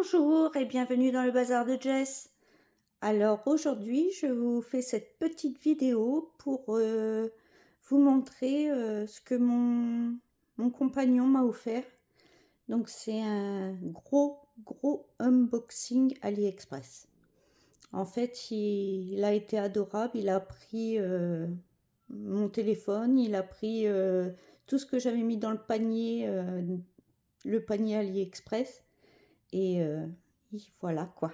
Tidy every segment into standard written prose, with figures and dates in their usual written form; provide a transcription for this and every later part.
Bonjour et bienvenue dans le bazar de Jess. Alors aujourd'hui, je vous fais cette petite vidéo pour vous montrer ce que mon compagnon m'a offert. Donc c'est un gros unboxing AliExpress. En fait, il a été adorable. Il a pris mon téléphone, il a pris tout ce que j'avais mis dans le panier AliExpress. Et voilà quoi.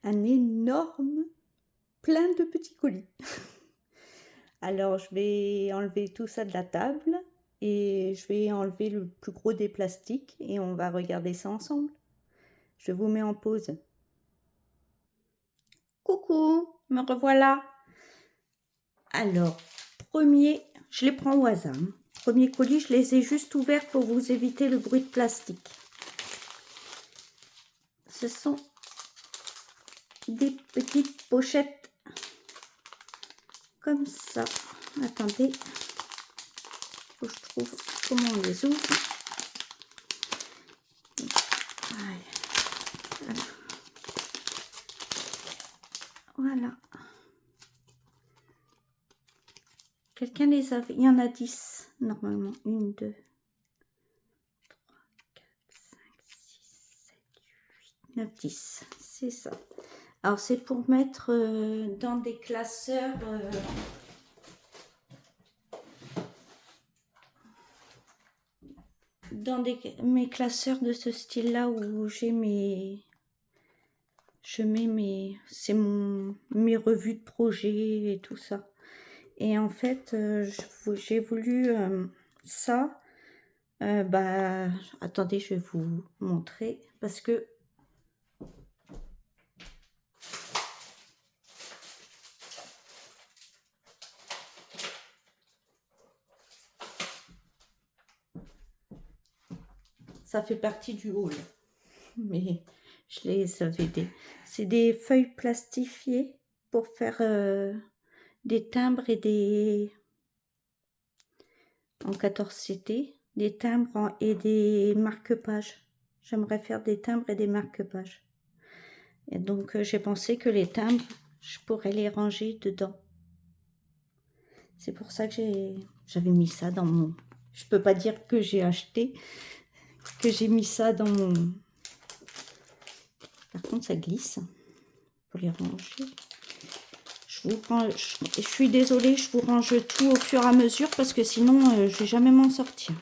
Un énorme plein de petits colis. Alors je vais enlever tout ça de la table et je vais enlever le plus gros des plastiques et on va regarder ça ensemble. Je vous mets en pause. Coucou, me revoilà. Alors, je les prends au hasard. Premier colis, je les ai juste ouverts pour vous éviter le bruit de plastique. Ce sont des petites pochettes comme ça. Attendez, faut que je trouve comment on les ouvre. Voilà. Quelqu'un les avait. Il y en a 10 normalement. 1, 2, 3, 4, 5, 6, 7, 8, 9, 10. C'est ça. Alors c'est pour mettre dans des classeurs. Dans mes classeurs de ce style là où j'ai mes. Je mets mes revues de projet et tout ça. Et en fait, j'ai voulu ça. Attendez, je vais vous montrer parce que ça fait partie du haul. Mais je les avais c'est des feuilles plastifiées pour faire des timbres et des en 14CT, des timbres et des marque-pages. J'aimerais faire des timbres et des marque-pages. Et donc j'ai pensé que les timbres, je pourrais les ranger dedans. C'est pour ça que j'avais mis ça dans mon. Je peux pas dire que j'ai acheté, que j'ai mis ça dans mon. Par contre, ça glisse pour les ranger. Je suis désolée, je vous range tout au fur et à mesure parce que sinon, je vais jamais m'en sortir.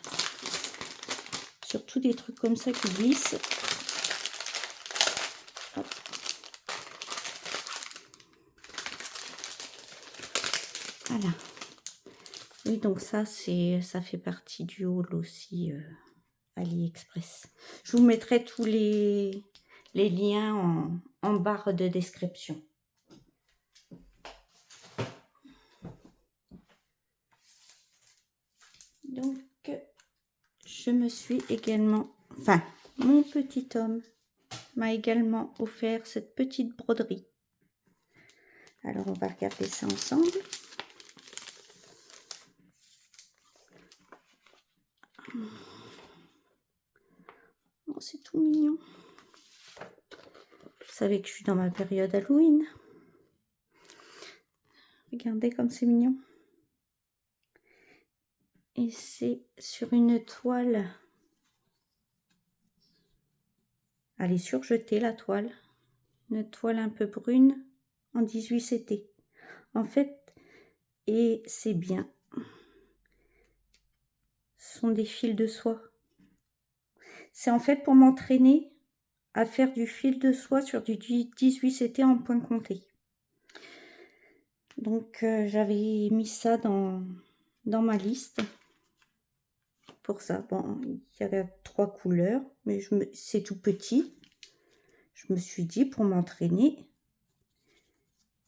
Surtout des trucs comme ça qui glissent. Hop. Voilà. Oui, donc ça fait partie du haul aussi AliExpress. Je vous mettrai tous les liens en barre de description. Donc, je me suis également, mon petit homme m'a également offert cette petite broderie. Alors, on va regarder ça ensemble. Oh, c'est tout mignon. Vous savez que je suis dans ma période Halloween. Regardez comme c'est mignon. Et c'est sur une toile. Elle est surjetée, la toile. Une toile un peu brune en 18CT. En fait, et c'est bien. Ce sont des fils de soie. C'est en fait pour m'entraîner à faire du fil de soie sur du 18CT en point compté. Donc j'avais mis ça dans ma liste pour ça. Bon, il y avait 3 couleurs, mais c'est tout petit. Je me suis dit pour m'entraîner,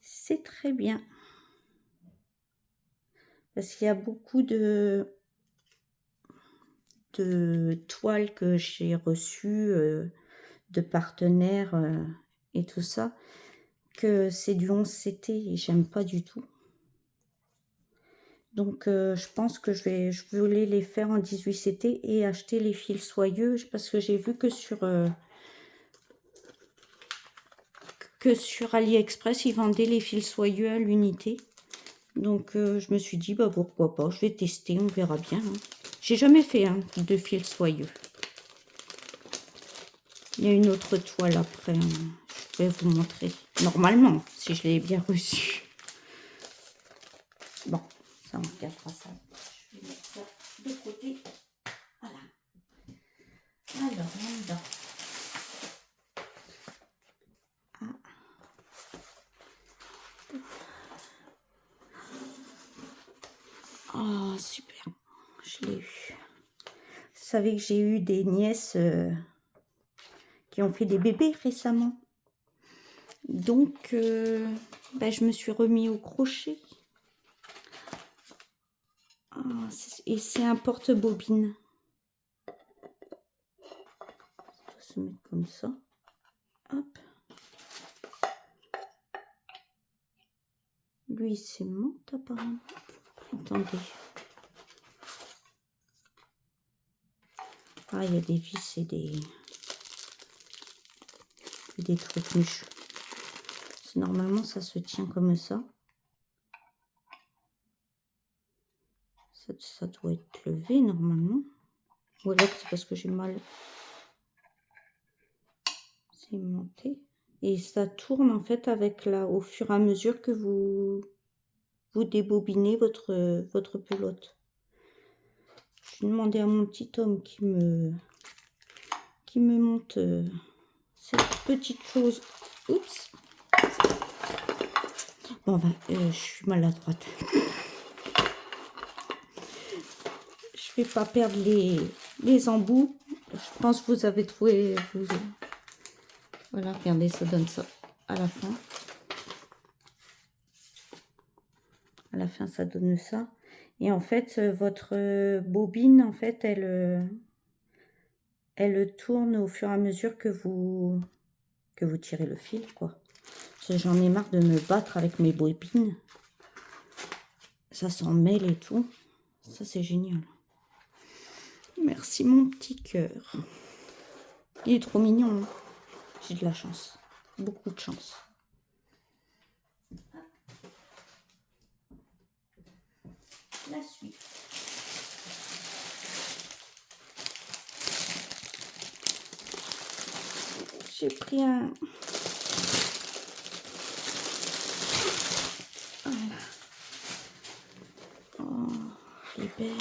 c'est très bien. Parce qu'il y a beaucoup de toiles que j'ai reçues de partenaires et tout ça, que c'est du 11CT et j'aime pas du tout. Donc je pense que je voulais les faire en 18CT et acheter les fils soyeux parce que j'ai vu que sur que sur AliExpress, ils vendaient les fils soyeux à l'unité. Donc, je me suis dit, bah pourquoi pas, je vais tester, on verra bien. Hein. J'ai jamais fait de fils soyeux. Il y a une autre toile après, je vais vous montrer. Normalement, si je l'ai bien reçu. Bon, ça, on regardera ça. Je vais mettre ça de côté. Voilà. Alors, là-dedans. Oh, super. Je l'ai eu. Vous savez que j'ai eu des nièces qui ont fait des bébés récemment. Donc, ben, je me suis remis au crochet. Oh, et c'est un porte-bobine. Ça va se mettre comme ça. Hop. Lui, c'est monte apparemment. Attendez. Ah, il y a des vis et des trucs miches. Normalement, ça se tient comme ça. Ça doit être levé normalement. Ou alors c'est parce que j'ai mal. C'est monté. Et ça tourne en fait avec au fur et à mesure que vous débobinez votre pelote. Je vais demander à mon petit homme qui me monte cette petite chose. Oups. Bon, je suis maladroite. Je vais pas perdre les embouts. Je pense que vous avez trouvé. Voilà, regardez, ça donne ça à la fin. À la fin, ça donne ça. Et en fait, votre bobine, en fait, elle tourne au fur et à mesure que vous tirez le fil, quoi. J'en ai marre de me battre avec mes bobines. Ça s'en mêle et tout. Ça, c'est génial. Merci, mon petit cœur. Il est trop mignon. Hein. J'ai de la chance. Beaucoup de chance. La suite. J'ai pris un... Voilà. Oh, elle est belle.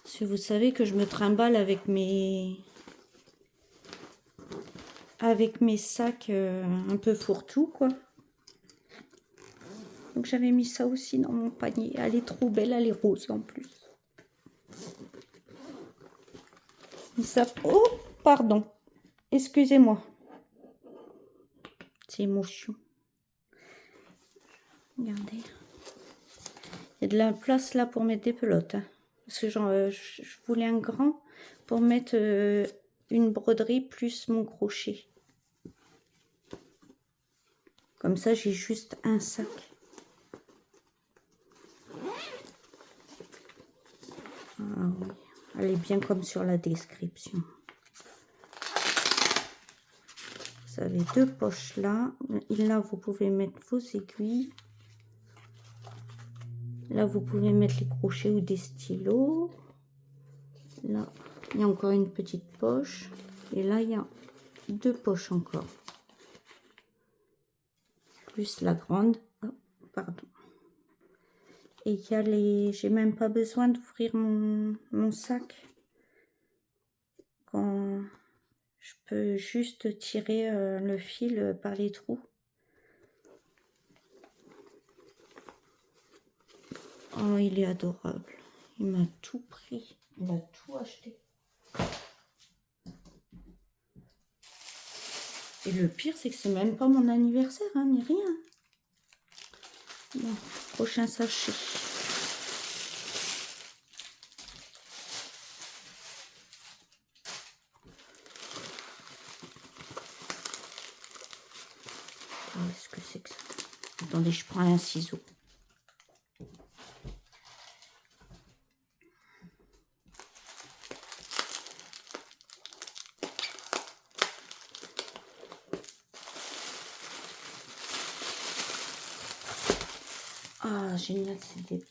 Parce que vous savez que je me trimballe avec mes sacs un peu fourre-tout, quoi. Donc j'avais mis ça aussi dans mon panier. Elle est trop belle, elle est rose en plus. Ça... Oh, pardon. Excusez-moi. C'est émotion. Regardez. Il y a de la place là pour mettre des pelotes. Hein. Parce que je voulais un grand pour mettre une broderie plus mon crochet. Comme ça, j'ai juste un sac. Ah oui, elle est bien comme sur la description. Vous avez deux poches là. Et là, vous pouvez mettre vos aiguilles. Là, vous pouvez mettre les crochets ou des stylos. Là, il y a encore une petite poche. Et là, il y a deux poches encore. Plus la grande. Oh, pardon. Et il y a j'ai même pas besoin d'ouvrir mon sac. Quand je peux juste tirer le fil par les trous. Oh, il est adorable. Il m'a tout pris. Il a tout acheté. Et le pire, c'est que c'est même pas mon anniversaire, hein, ni rien. Bon, prochain sachet. Qu'est-ce que c'est que ça? Attendez, je prends un ciseau. Ah, génial, c'est des...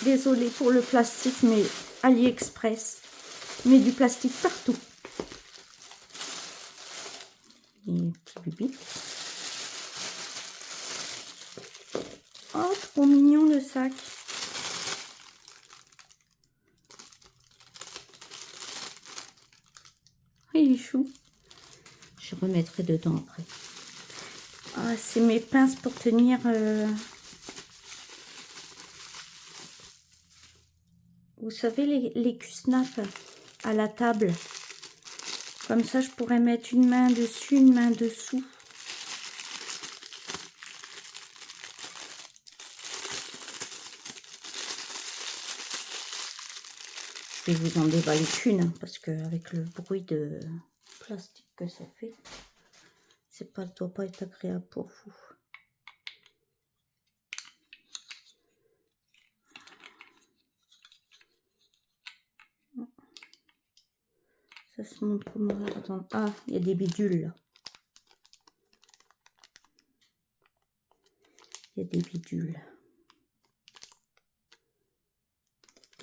Désolée pour le plastique, mais AliExpress met du plastique partout. Et petit bibi. Oh, trop mignon le sac. Il est chou. Je remettrai dedans après. Ah, c'est mes pinces pour tenir... Vous savez, les Q-snap à la table. Comme ça, je pourrais mettre une main dessus, une main dessous. Je vais vous en déballer qu'une, hein, parce qu'avec le bruit de plastique que ça fait, ça doit pas être agréable pour vous. Ça se montre comment... Attends. Ah, il y a des bidules là. Il y a des bidules.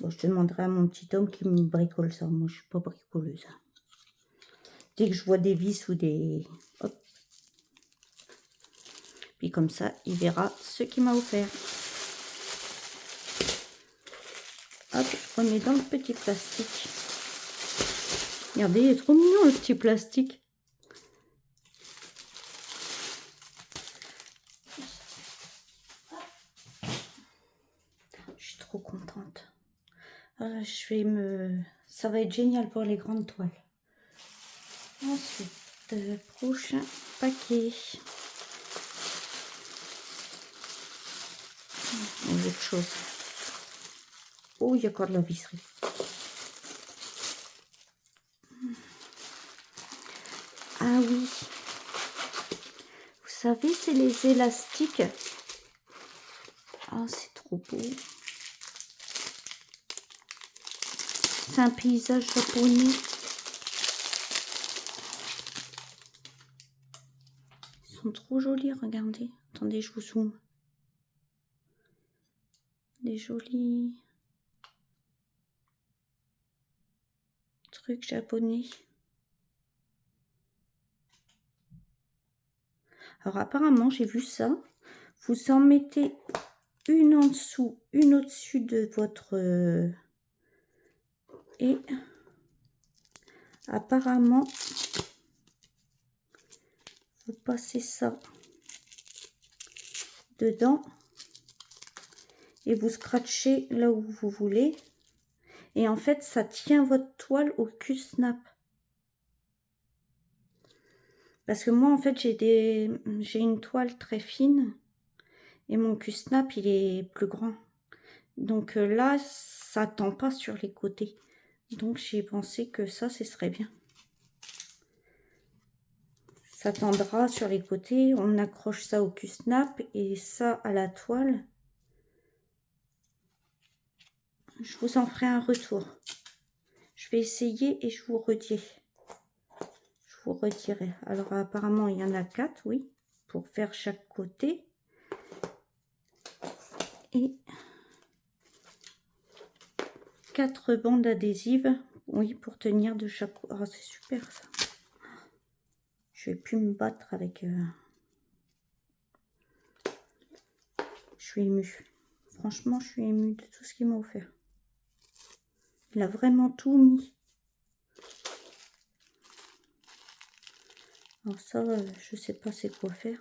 Bon, je demanderai à mon petit homme qui me bricole ça. Moi, je suis pas bricoleuse. Dès que je vois des vis ou des... Hop. Puis comme ça, il verra ce qu'il m'a offert. Hop, je remets dans le petit plastique. Regardez, il est trop mignon le petit plastique. Je suis trop contente. Alors, ça va être génial pour les grandes toiles. Ensuite, prochain paquet. Autre chose. Oh, il y a encore de la visserie. Ah oui. Vous savez, c'est les élastiques. Ah, c'est trop beau. C'est un paysage japonais. Ils sont trop jolis, regardez. Attendez, je vous zoome. Des jolis trucs japonais. Alors apparemment, j'ai vu ça. Vous en mettez une en dessous, une au-dessus de votre... et apparemment, vous passez ça dedans et vous scratchez là où vous voulez. Et en fait, ça tient votre toile au Q-snap. Parce que moi, en fait, j'ai une toile très fine et mon Q-snap, il est plus grand. Donc là, ça tend pas sur les côtés. Donc j'ai pensé que ça, ce serait bien. Ça tendra sur les côtés. On accroche ça au Q-snap et ça à la toile. Je vous en ferai un retour. Je vais essayer et je vous redirai. Je vous redirai. Alors apparemment, il y en a 4, oui, pour faire chaque côté. Et 4 bandes adhésives, oui, pour tenir de chaque côté. Oh, c'est super ça. Je vais plus me battre avec... Je suis émue. Franchement, je suis émue de tout ce qu'il m'a offert. Il a vraiment tout mis. Alors ça, je sais pas c'est quoi faire.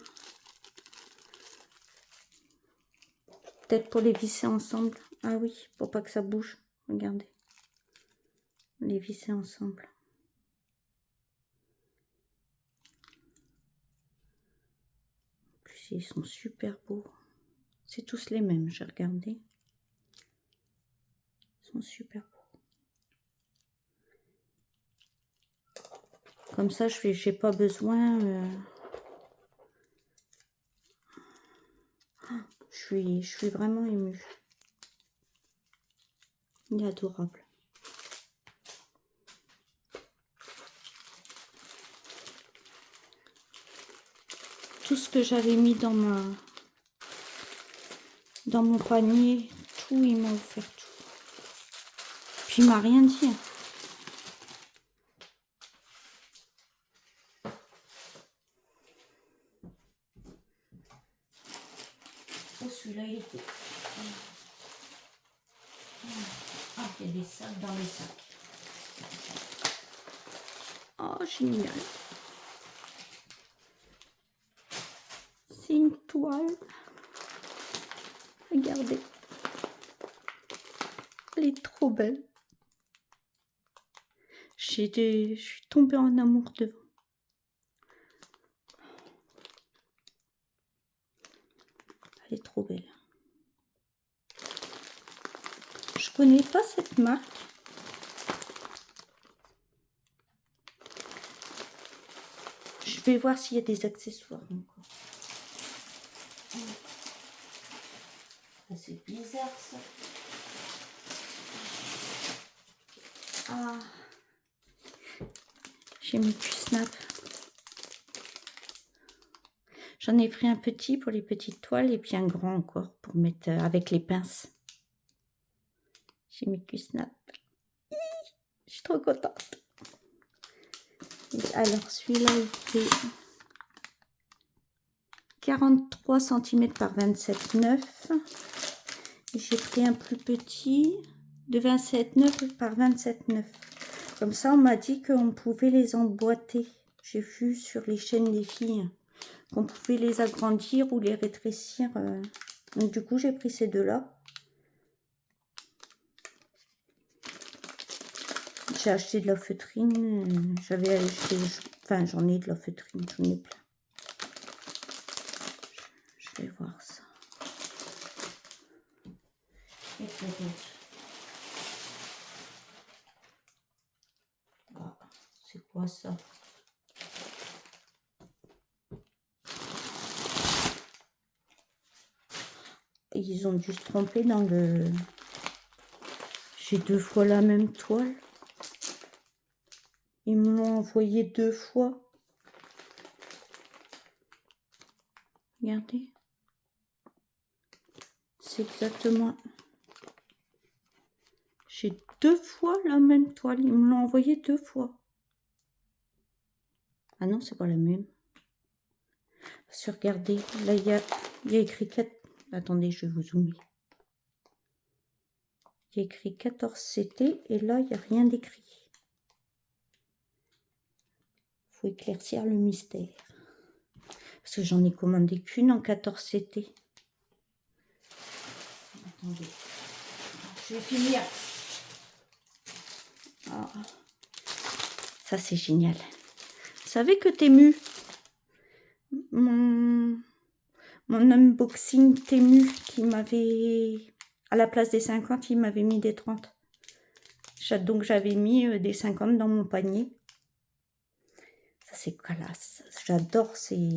Peut-être pour les visser ensemble. Ah oui, pour pas que ça bouge. Regardez. Les visser ensemble. En plus, ils sont super beaux. C'est tous les mêmes, j'ai regardé. Ils sont super beaux. Comme ça, j'ai pas besoin... Je suis vraiment émue. Il est adorable. tout ce que j'avais mis dans mon panier, tout, il m'a offert tout. Puis il m'a rien dit. Oh, celui-là, il était... Ah, il y a des sacs dans les sacs. Oh, génial. C'est une toile. Regardez. Elle est trop belle. Je suis tombée en amour devant. Elle est trop belle. Je connais pas cette marque. Je vais voir s'il y a des accessoires encore. C'est bizarre ça. Ah, j'ai mis du snap. J'en ai pris un petit pour les petites toiles et puis un grand encore pour mettre avec les pinces. J'ai mis du snap. Je suis trop contente. Et alors celui-là il fait 43 cm par 27,9. J'ai pris un plus petit de 27,9 par 27,9. Comme ça on m'a dit qu'on pouvait les emboîter. J'ai vu sur les chaînes des filles qu'on pouvait les agrandir ou les rétrécir. Donc du coup j'ai pris ces deux-là. J'ai acheté de la feutrine. J'avais acheté, enfin j'en ai de la feutrine, j'en ai plein. Je vais voir ça. Et quoi d'autre? Ah, c'est quoi ça? Ils ont dû se tromper dans le... J'ai 2 fois la même toile. Ils me l'ont envoyé 2 fois. Regardez. C'est exactement... J'ai 2 fois la même toile. Ils me l'ont envoyé 2 fois. Ah non, c'est pas la même. Parce que regardez, là il y a écrit 4... Attendez, je vais vous zoomer. Il y a écrit 14 CT et là il n'y a rien d'écrit. Il faut éclaircir le mystère. Parce que j'en ai commandé qu'une en 14 CT. Attendez. Je vais finir. Ah. Ça c'est génial. Vous savez que Temu, mon unboxing Temu qui m'avait, à la place des 50, il m'avait mis des 30. Donc j'avais mis des 50 dans mon panier. Ça c'est classe. J'adore ces...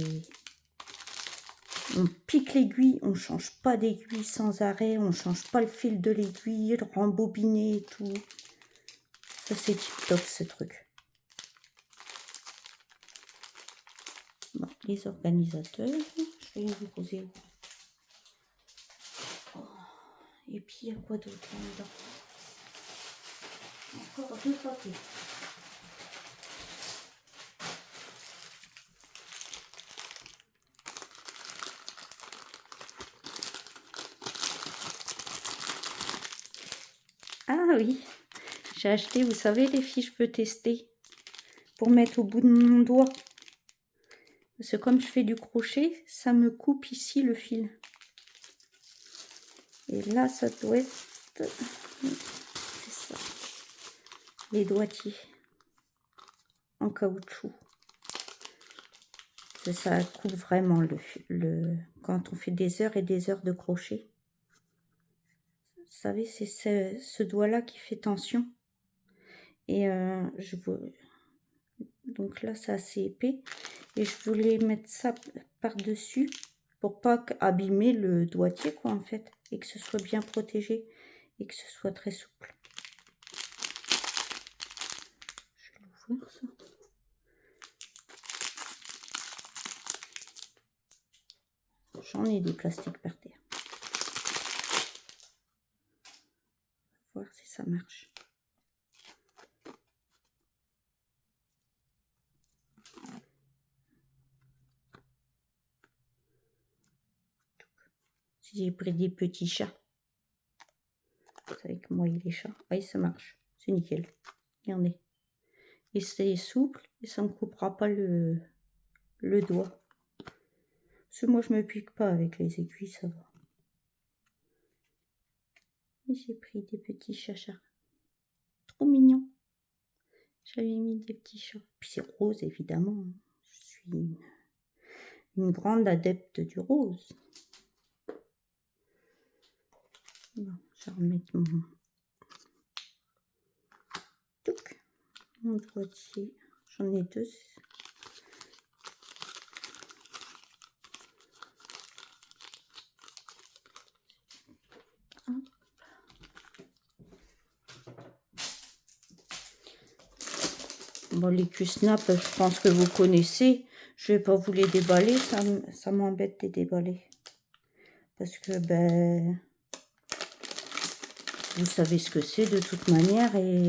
On pique l'aiguille, on change pas d'aiguille sans arrêt, on change pas le fil de l'aiguille, le rembobiné et tout. Ça c'est tip top ce truc. Bon, les organisateurs, je vais vous poser. Oh. Et puis il y a quoi d'autre là-dedans? Encore 2 papiers. Ah oui, j'ai acheté, vous savez, les filles, je peux tester pour mettre au bout de mon doigt. Parce que comme je fais du crochet, ça me coupe ici le fil. Et là, ça doit être... C'est ça. Les doigtiers en caoutchouc. Ça coupe vraiment quand on fait des heures et des heures de crochet. Vous savez, c'est ce doigt-là qui fait tension. Et donc là, c'est assez épais. Et je voulais mettre ça par-dessus pour pas abîmer le doigtier, quoi, en fait. Et que ce soit bien protégé et que ce soit très souple. Je vais l'ouvrir, ça. J'en ai des plastiques par terre. On va voir si ça marche. Si j'ai pris des petits chats. Vous savez que moi, il les chats. Oui, ça marche. C'est nickel. Regardez. Et c'est souple et ça ne me coupera pas le doigt. Parce que moi, je me pique pas avec les aiguilles, ça va. Et j'ai pris des petits chachas. Trop mignons. J'avais mis des petits chats. Puis c'est rose, évidemment. Je suis une grande adepte du rose. Bon, je vais remettre mon doigtier. J'en ai deux. Bon, les Q-Snap, je pense que vous connaissez. Je vais pas vous les déballer, ça m'embête de les déballer. Parce que, ben, vous savez ce que c'est de toute manière et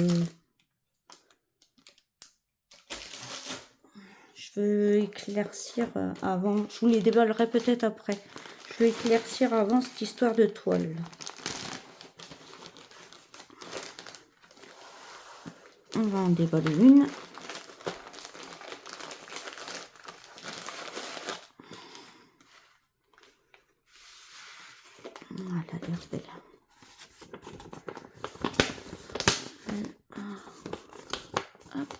je veux éclaircir avant. Je vous les déballerai peut-être après. Je veux éclaircir avant cette histoire de toile. On va en déballer une. Voilà, elle est belle. Hop.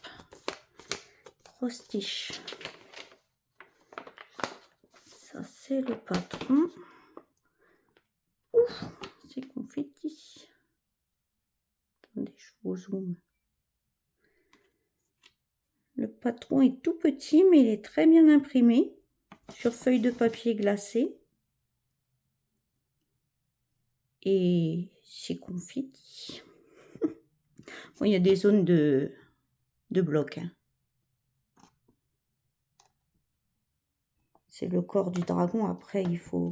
Crostiche. Ça, c'est le patron. Ouf, c'est confetti. Attendez, je vous zoome. Le patron est tout petit, mais il est très bien imprimé sur feuille de papier glacé. Et c'est confetti. Bon, il y a des zones de bloc. Hein. C'est le corps du dragon. Après, il faut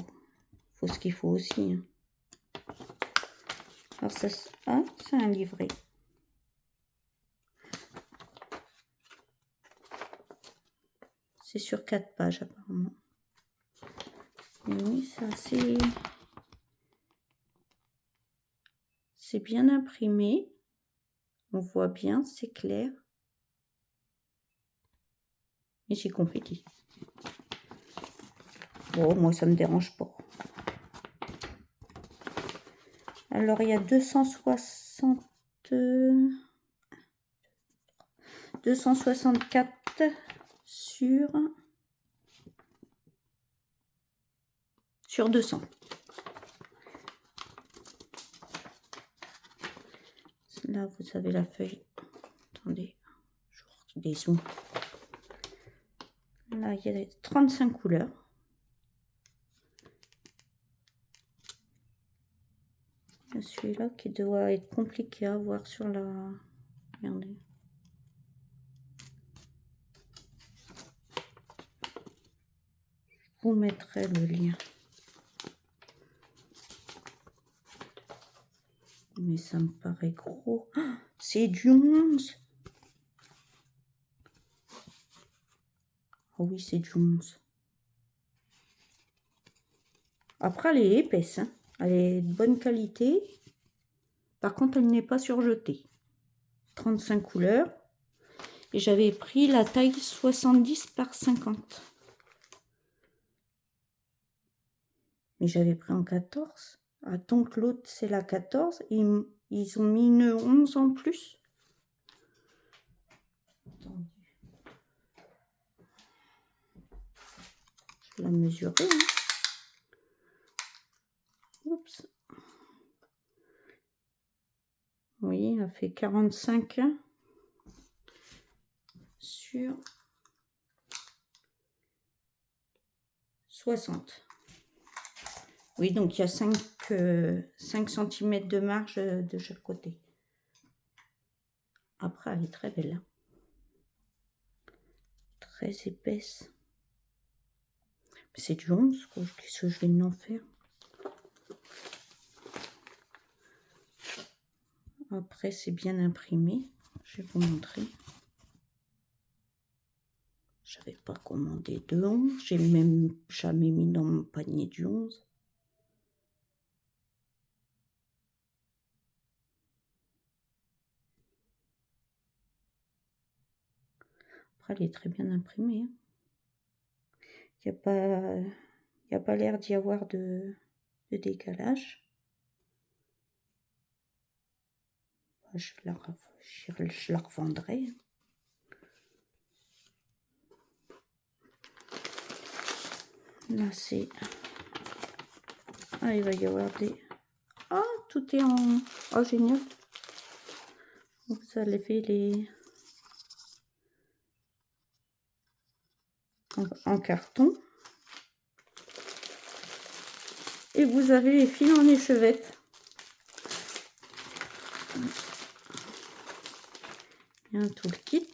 ce qu'il faut aussi. Hein. Alors, ça, ah, c'est un livret. C'est sur 4 pages, apparemment. Et oui, ça, c'est bien imprimé. On voit bien, c'est clair. Et c'est confetti. Bon, moi, ça me dérange pas. Alors, il y a 264 sur 200. Là, vous avez la feuille. Attendez, je dézoome. Là, il y a 35 couleurs. Celui-là qui doit être compliqué à voir sur la... Regardez. Je vous mettrai le lien. Mais ça me paraît gros. Oh, c'est du 11. Oh oui, c'est du 11. Après, elle est épaisse. Hein. Elle est de bonne qualité. Par contre, elle n'est pas surjetée. 35 couleurs. Et j'avais pris la taille 70 par 50. Mais j'avais pris en 14. Ah, donc l'autre, c'est la 14. Et ils ont mis une 11 en plus. Attendez. Je vais la mesurer. Hein. Oups. Oui, elle fait 45 sur 60. Oui, donc il y a 5 cm de marge de chaque côté. Après, elle est très belle. Hein. Très épaisse. C'est du 11, quoi. Qu'est-ce que je vais en faire? Après, c'est bien imprimé. Je vais vous montrer. J'avais pas commandé de 11. J'ai même jamais mis dans mon panier du 11. Après, elle est très bien imprimée. Hein. Il n'y a pas l'air d'y avoir de décalage. Je la revendrai. Là, c'est... Ah, il va y avoir des... Ah, tout est en... Oh, génial. Vous allez les... En carton. Et vous avez les fils en échevette. Il y a un toolkit.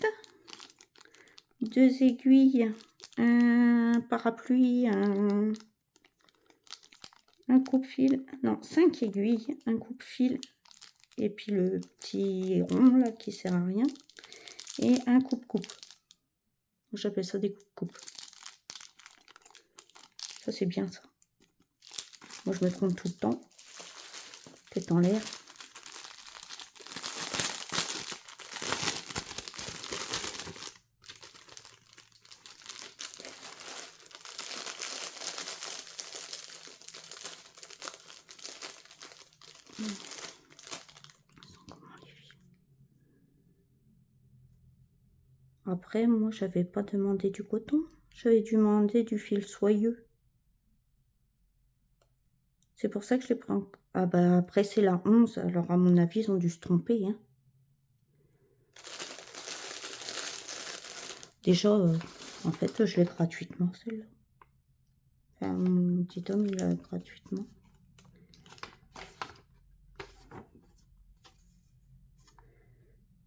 2 aiguilles. Un parapluie. Un coupe-fil. Non, 5 aiguilles. Un coupe-fil. Et puis le petit rond là qui sert à rien. Et un coupe-coupe. J'appelle ça des coupe-coupes. Ça, c'est bien ça. Moi, je me trompe tout le temps. Tête en l'air. Après, moi, j'avais pas demandé du coton. J'avais demandé du fil soyeux. C'est pour ça que je l'ai pris en... Ah bah après, c'est la 11. Alors, à mon avis, ils ont dû se tromper. Hein. Déjà, en fait, je l'ai gratuitement, celle-là. Enfin, mon petit homme, il l'a gratuitement.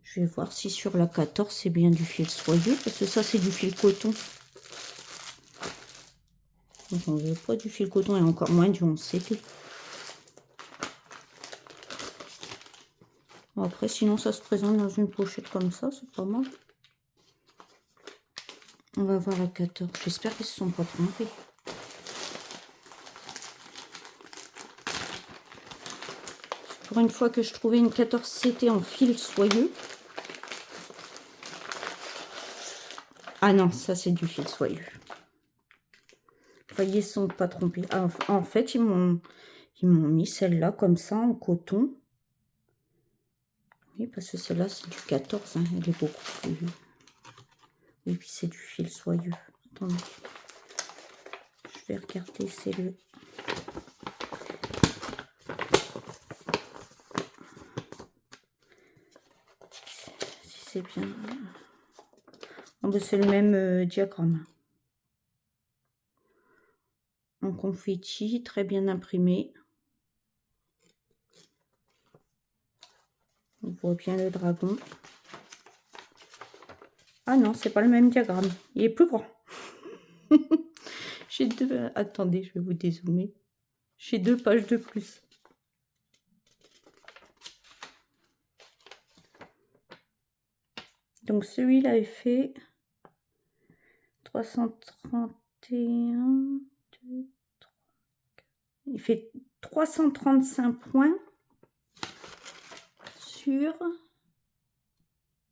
Je vais voir si sur la 14, c'est bien du fil soyeux. Parce que ça, c'est du fil coton. Donc, on veut pas du fil coton et encore moins du 11 CP. Après, sinon, ça se présente dans une pochette comme ça. C'est pas mal. On va voir la 14. J'espère qu'ils se sont pas trompés. Pour une fois que je trouvais une 14 CT en fil soyeux. Ah non, ça c'est du fil soyeux. Vous voyez, ils ne sont pas trompés. Ah, en fait, ils m'ont mis celle-là comme ça en coton. Oui, parce que celle-là c'est du 14. Hein, elle est beaucoup plus... Et puis c'est du fil soyeux. Attendez. Je vais regarder, c'est le... Si c'est bien... Oh, ben, c'est le même diagramme. En confetti, très bien imprimé. On voit bien le dragon. Ah non, c'est pas le même diagramme. Il est plus grand. J'ai deux... Attendez, je vais vous dézoomer. J'ai 2 pages de plus. Donc celui-là est fait 331, 2, 3, 4. Il fait 335 points sur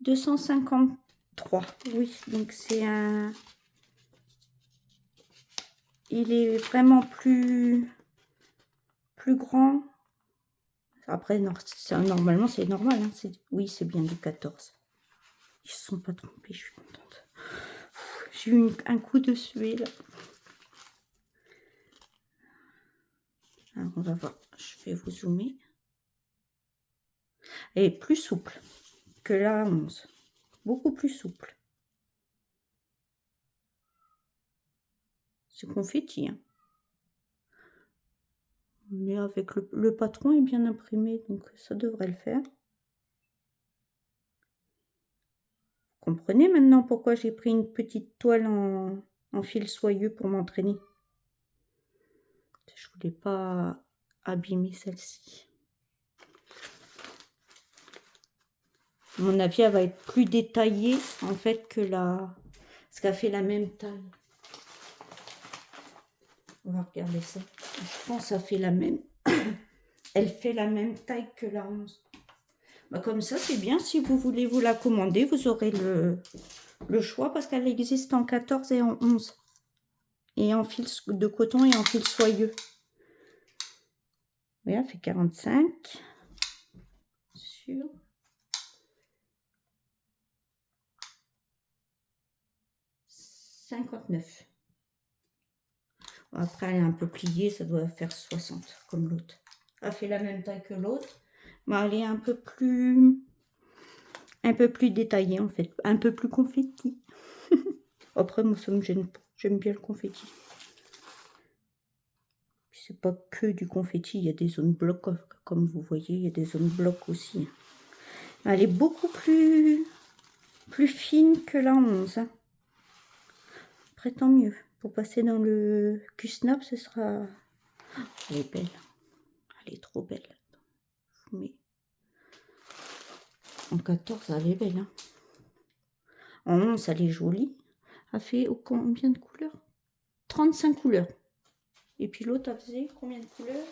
253. Oui, donc c'est un... Il est vraiment plus grand. Après, normalement, c'est normal. Hein, oui, c'est bien du 14. Ils ne se sont pas trompés, je suis contente. J'ai eu un coup de suée là. Alors, on va voir. Je vais vous zoomer. Elle est plus souple que la 11. Beaucoup plus souple. C'est confetti. Hein. Mais avec le patron est bien imprimé, donc ça devrait le faire. Vous comprenez maintenant pourquoi j'ai pris une petite toile en fil soyeux pour m'entraîner. Je voulais pas abîmer celle-ci. À mon avis, elle va être plus détaillée en fait que la... Parce qu'elle fait la même taille. On va regarder ça. Je pense qu'elle fait la même. Elle fait la même taille que la 11. Bah, comme ça, c'est bien. Si vous voulez vous la commander, vous aurez le choix parce qu'elle existe en 14 et en 11. Et en fil de coton et en fil soyeux. Oui, elle fait 45. Sur 59. Après, elle est un peu pliée, ça doit faire 60 comme l'autre. Elle fait la même taille que l'autre, mais elle est un peu plus détaillée en fait, un peu plus confetti. Après, moi, ça me gêne pas. J'aime bien le confetti. C'est pas que du confetti, il y a des zones blocs, comme vous voyez, il y a des zones blocs aussi. Elle est beaucoup plus fine que la 11. Hein. Après, tant mieux. Pour passer dans le Q-Snap, ce sera... Elle est belle. Elle est trop belle. Mais en 14, elle est belle. Hein. En 11, elle est jolie. Elle fait combien de couleurs? 35 couleurs. Et puis l'autre, elle faisait combien de couleurs?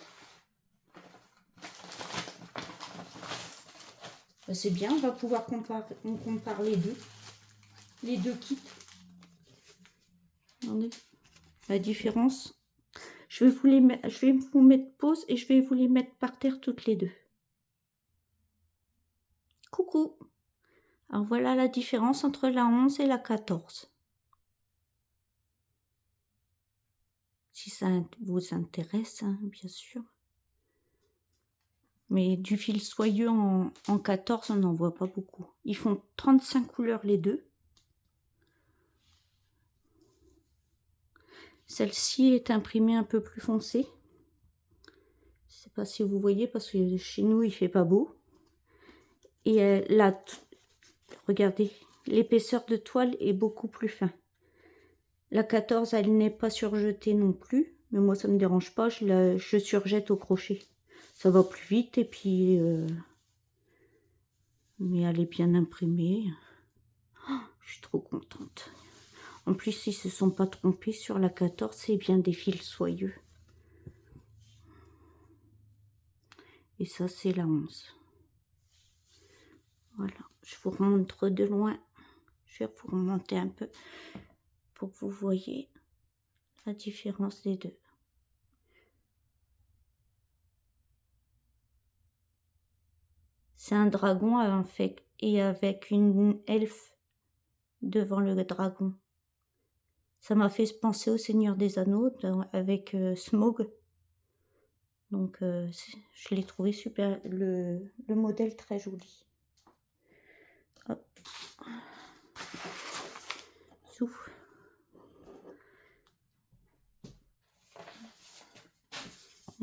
Ben, c'est bien, on va pouvoir comparer, on compare les deux kits. Regardez la différence. Je vais vous mettre pause et je vais vous les mettre par terre toutes les deux. Coucou. Alors voilà la différence entre la 11 et la 14. Si ça vous intéresse, hein, bien sûr. Mais du fil soyeux en 14, on n'en voit pas beaucoup. Ils font 35 couleurs les deux. Celle-ci est imprimée un peu plus foncée. Je ne sais pas si vous voyez parce que chez nous il fait pas beau. Et là, regardez, l'épaisseur de toile est beaucoup plus fin. La 14, elle n'est pas surjetée non plus. Mais moi, ça ne me dérange pas. Je surjette au crochet. Ça va plus vite et puis... mais elle est bien imprimée. Oh, je suis trop contente. En plus, ils ne se sont pas trompés sur la 14. C'est bien des fils soyeux. Et ça, c'est la 11. Voilà. Je vous remontre de loin. Je vais vous remonter un peu pour que vous voyez la différence des deux. C'est un dragon en fait, et avec une elfe devant le dragon. Ça m'a fait penser au Seigneur des Anneaux avec Smaug. Donc je l'ai trouvé super, le modèle très joli. Hop. Souffle.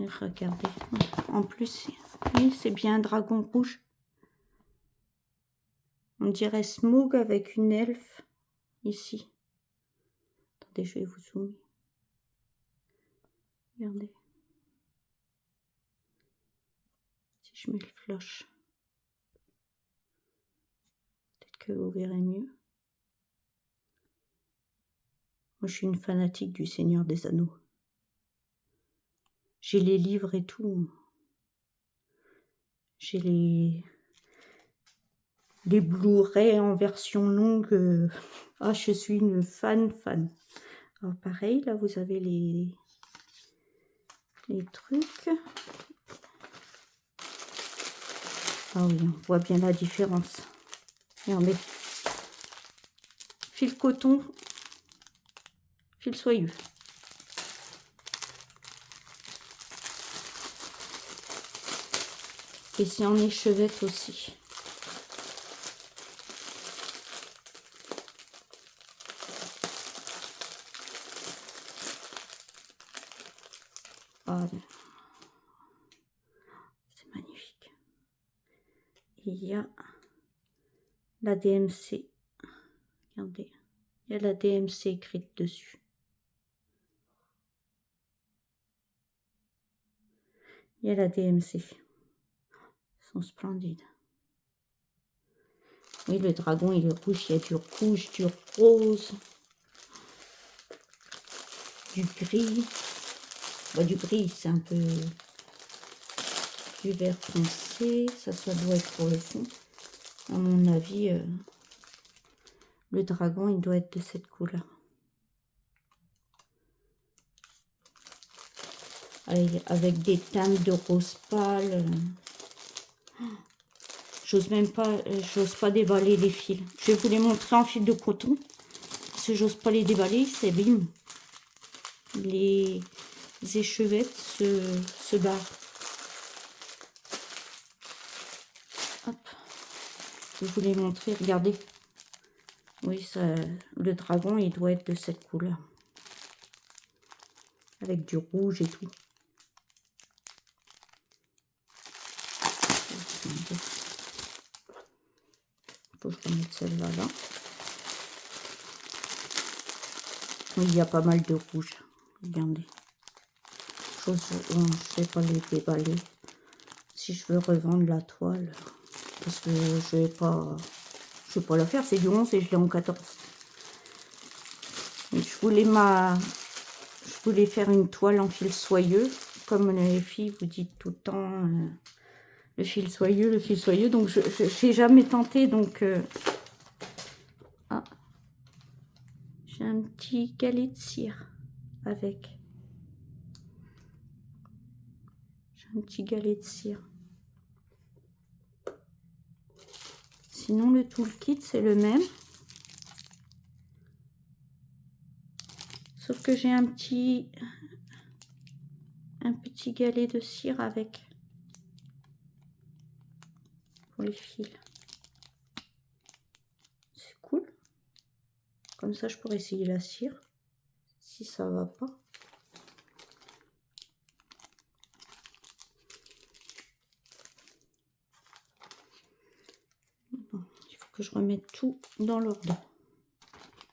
Et regardez, en plus, oui, c'est bien un dragon rouge. On dirait Smaug avec une elfe ici. Attendez, je vais vous zoomer. Regardez. Si je mets le flash, peut-être que vous verrez mieux. Moi, je suis une fanatique du Seigneur des Anneaux. J'ai les livres et tout. J'ai les Blu-ray en version longue. Ah, je suis une fan. Alors pareil, là vous avez les trucs. Ah oui, on voit bien la différence. Regardez. Fil coton, fil soyeux. Et c'est en échevette aussi. Ah, c'est magnifique. Il y a la DMC. Regardez, il y a la DMC écrite dessus. Il y a la DMC. Ils sont splendides. Oui, le dragon, il est rouge. Il y a du rouge, du rose, du gris. Bah, du gris, c'est un peu du vert foncé. Ça doit être pour le fond. À mon avis, le dragon, il doit être de cette couleur. Avec des teintes de rose pâle. J'ose pas déballer les fils. Je vais vous les montrer en fil de coton. Parce que j'ose pas les déballer, c'est bim. Les échevettes se barrent. Hop. Je vais vous les montrer, regardez. Oui, ça, le dragon, il doit être de cette couleur. Avec du rouge et tout. Faut que je remette celle-là là. Oui, il y a pas mal de rouge. Regardez. Je ne vais pas les déballer. Si je veux revendre la toile. Parce que je vais pas la faire. C'est du 11 et je l'ai en 14. Et je voulais faire une toile en fil soyeux. Comme les filles, vous dites tout le temps le fil soyeux, le fil soyeux. Donc, je n'ai jamais tenté. Donc, ah, j'ai un petit galet de cire avec. J'ai un petit galet de cire. Sinon, le toolkit, c'est le même. Sauf que j'ai un petit galet de cire avec. Pour les fils. C'est cool. Comme ça, je pourrais essayer la cire. Si ça va pas. Bon, il faut que je remette tout dans l'ordre.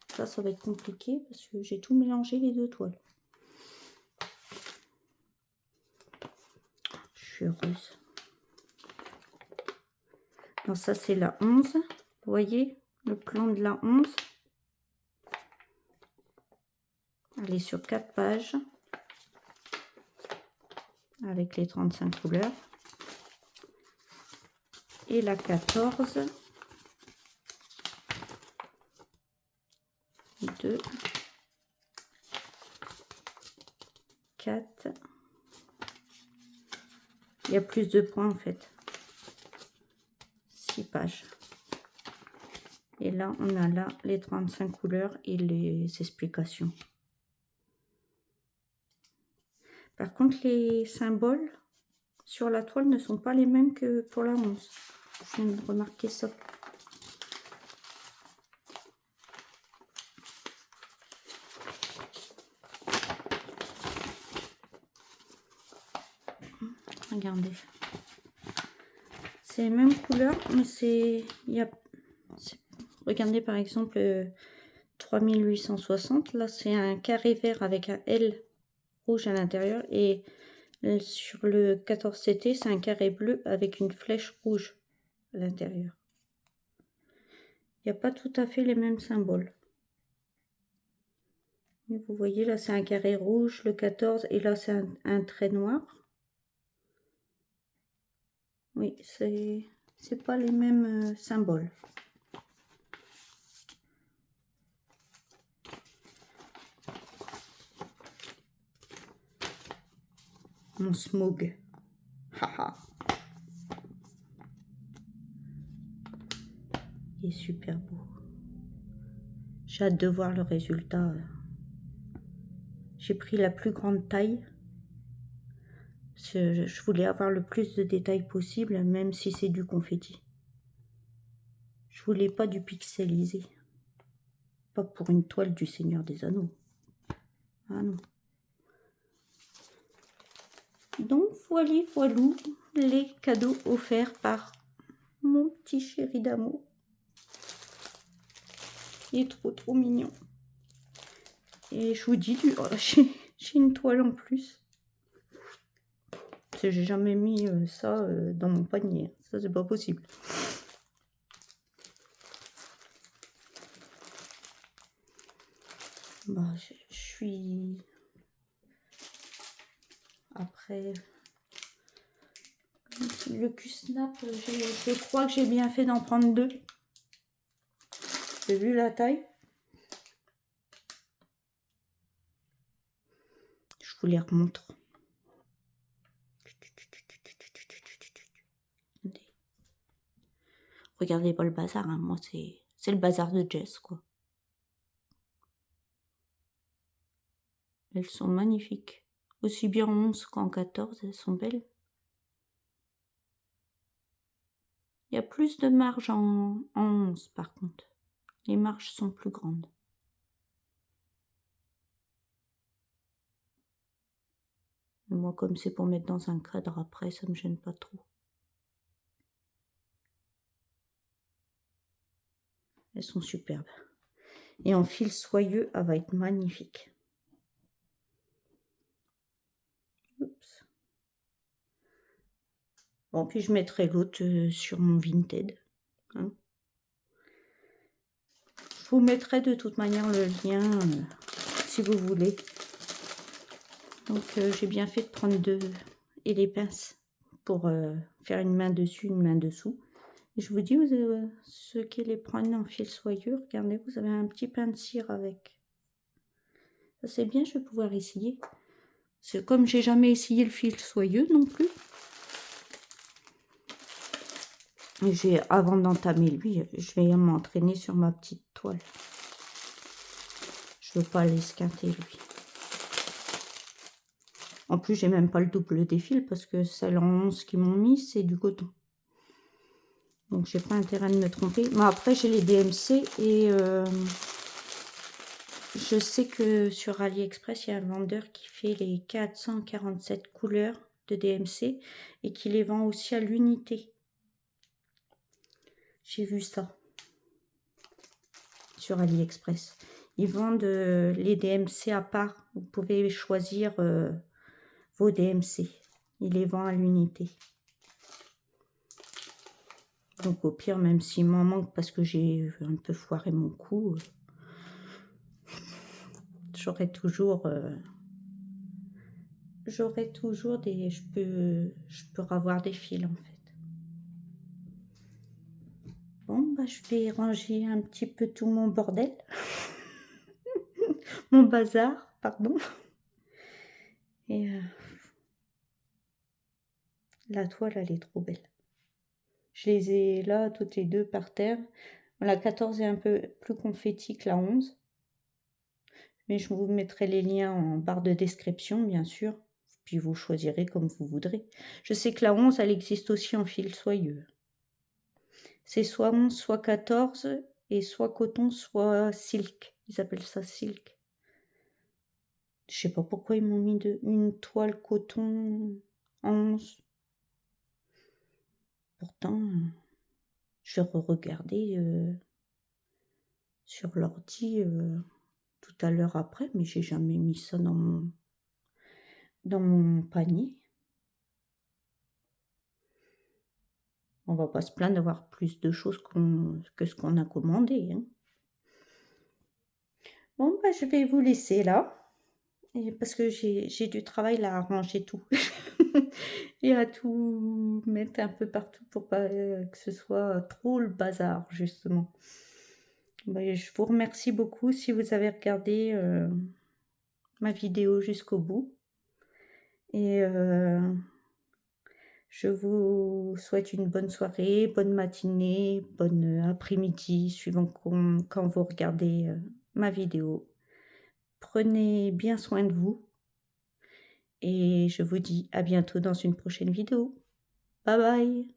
Ça va être compliqué parce que j'ai tout mélangé les deux toiles. Je suis heureuse. Alors ça, c'est la 11. Vous voyez le plan de la 11. Elle est sur 4 pages. Avec les 35 couleurs. Et la 14. 2. 4. Il y a plus de points en fait. 6 pages. Et là, on a là les 35 couleurs et les explications. Par contre, les symboles sur la toile ne sont pas les mêmes que pour la 11. Je viens de remarquer ça. Regardez. C'est les mêmes couleurs, mais regardez par exemple 3860. Là, c'est un carré vert avec un L rouge à l'intérieur. Et sur le 14CT, c'est un carré bleu avec une flèche rouge à l'intérieur. Il n'y a pas tout à fait les mêmes symboles. Et vous voyez, là, c'est un carré rouge, le 14, et là, c'est un trait noir. Oui, c'est pas les mêmes symboles. Mon smog. Haha. Il est super beau. J'ai hâte de voir le résultat. J'ai pris la plus grande taille. Je voulais avoir le plus de détails possible, même si c'est du confetti. Je voulais pas du pixelisé. Pas pour une toile du Seigneur des Anneaux. Ah non. Donc voilà, voilou, les cadeaux offerts par mon petit chéri d'amour. Il est trop mignon. Et je vous dis, j'ai une toile en plus. Parce que j'ai jamais mis ça dans mon panier. Ça, c'est pas possible. Bah, je suis... Après... Le Q-Snap, je crois que j'ai bien fait d'en prendre 2. J'ai vu la taille. Je vous les remontre. Regardez pas le bazar, hein. Moi c'est le bazar de Jess, quoi. Elles sont magnifiques. Aussi bien en 11 qu'en 14, elles sont belles. Il y a plus de marge en 11 par contre. Les marges sont plus grandes. Mais moi, comme c'est pour mettre dans un cadre après, ça me gêne pas trop. Elles sont superbes. Et en fil soyeux, elle va être magnifique. Oups. Bon, puis je mettrai l'autre sur mon Vinted. Hein. Je vous mettrai de toute manière le lien si vous voulez. Donc j'ai bien fait de prendre 2 et les pinces pour faire une main dessus, une main dessous. Et je vous dis, ceux qui les prennent en fil soyeux, regardez, vous avez un petit pain de cire avec. Ça c'est bien, je vais pouvoir essayer. C'est comme j'ai jamais essayé le fil soyeux non plus. Avant d'entamer lui, je vais m'entraîner sur ma petite toile. Je veux pas l'esquinter lui. En plus, j'ai même pas le double des fils parce que celle en 11 qu'ils m'ont mis, c'est du coton. Donc, j'ai pas intérêt de me tromper. Mais après, j'ai les DMC et je sais que sur AliExpress, il y a un vendeur qui fait les 447 couleurs de DMC et qui les vend aussi à l'unité. J'ai vu ça sur AliExpress. Ils vendent les DMC à part. Vous pouvez choisir vos DMC. Ils les vendent à l'unité. Donc au pire, même s'il m'en manque parce que j'ai un peu foiré mon coup, j'aurai toujours des... Je peux avoir des fils en fait. Bon, bah, je vais ranger un petit peu tout mon bordel. Mon bazar, pardon. Et la toile, elle est trop belle. Je les ai là, toutes les deux par terre. La 14 est un peu plus confetti que la 11. Mais je vous mettrai les liens en barre de description, bien sûr. Puis vous choisirez comme vous voudrez. Je sais que la 11, elle existe aussi en fil soyeux. C'est soit 11, soit 14, et soit coton, soit silk. Ils appellent ça silk. Je sais pas pourquoi ils m'ont mis une toile coton 11. Pourtant, je vais regarder sur l'ordi tout à l'heure après, mais j'ai jamais mis ça dans mon panier. On va pas se plaindre d'avoir plus de choses que ce qu'on a commandé. Hein. Bon, bah, je vais vous laisser là. Parce que j'ai du travail là à ranger tout. Et à tout mettre un peu partout pour pas que ce soit trop le bazar, justement. Bah, je vous remercie beaucoup si vous avez regardé ma vidéo jusqu'au bout. Et je vous souhaite une bonne soirée, bonne matinée, bonne après-midi, suivant quand vous regardez ma vidéo. Prenez bien soin de vous et je vous dis à bientôt dans une prochaine vidéo. Bye bye!